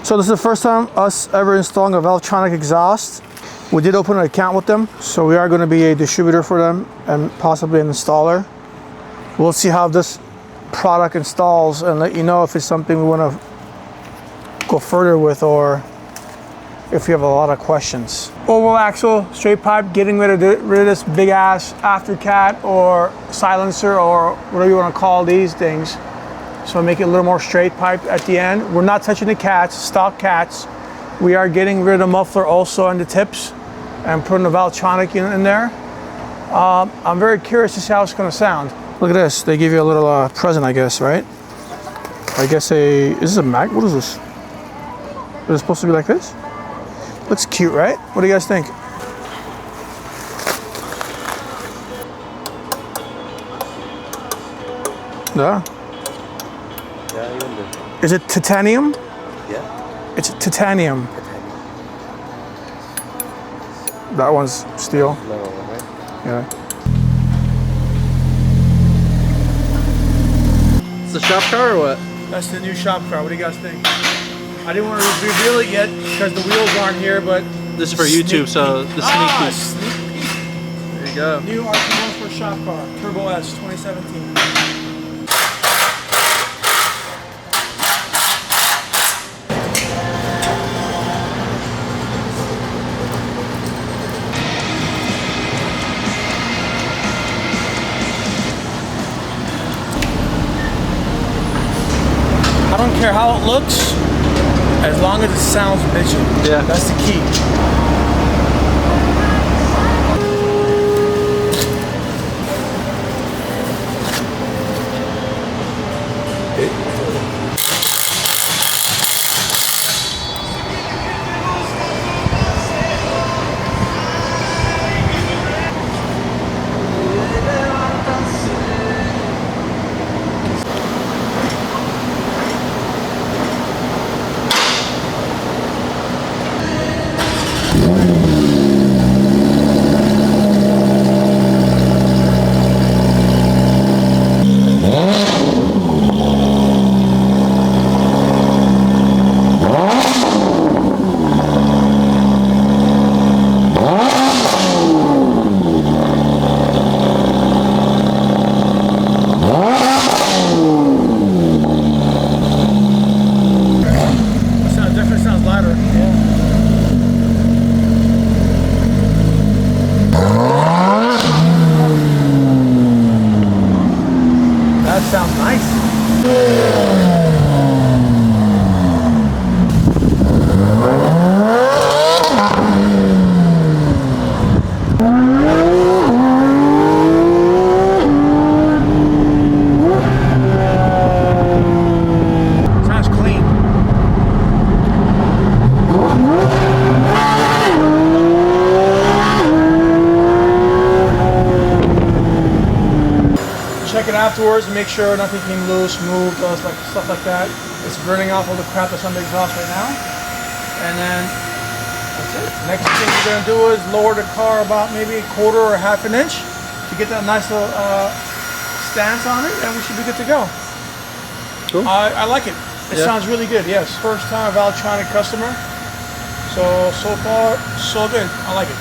So this is the first time us ever installing a Valvetronic exhaust. We did open an account with them, so we are going to be a distributor for them and possibly an installer. We'll see how this product installs and let you know if it's something we want to go further with or if you have a lot of questions. Oval axle, straight pipe, getting rid of this big ass aftercat or silencer or whatever you want to call these things. So make it a little more straight pipe at the end. We're not touching the cats, stock cats. We are getting rid of the muffler also on the tips and putting the Valvetronic in there. I'm very curious to see how it's going to sound. Look at this. They give you a little present, I guess, right? I guess is this a mag? What is this? Is it supposed to be like this? Looks cute, right? What do you guys think? Yeah. Yeah, even the... Is it titanium? Yeah. It's titanium. That one's steel. Metal, right? Yeah. It's the shop car or what? That's the new shop car. What do you guys think? I didn't want to reveal it yet because the wheels aren't here, but This is for YouTube, so the sneak peek. Sneak peek. There you go. New RT Motorsports shop car, Turbo S 2017. I don't care how it looks, as long as it sounds bitchy. Yeah. That's the key. Sounds nice. Sounds clean. Check it afterwards and make sure nothing came loose, moved, stuff like that. It's burning off all the crap that's on the exhaust right now. And then that's it. Next thing we're going to do is lower the car about maybe a quarter or half an inch to get that nice little stance on it, and we should be good to go. Cool. I like it. It sounds really good, yes. First time Valvetronic customer. So far, so good. I like it.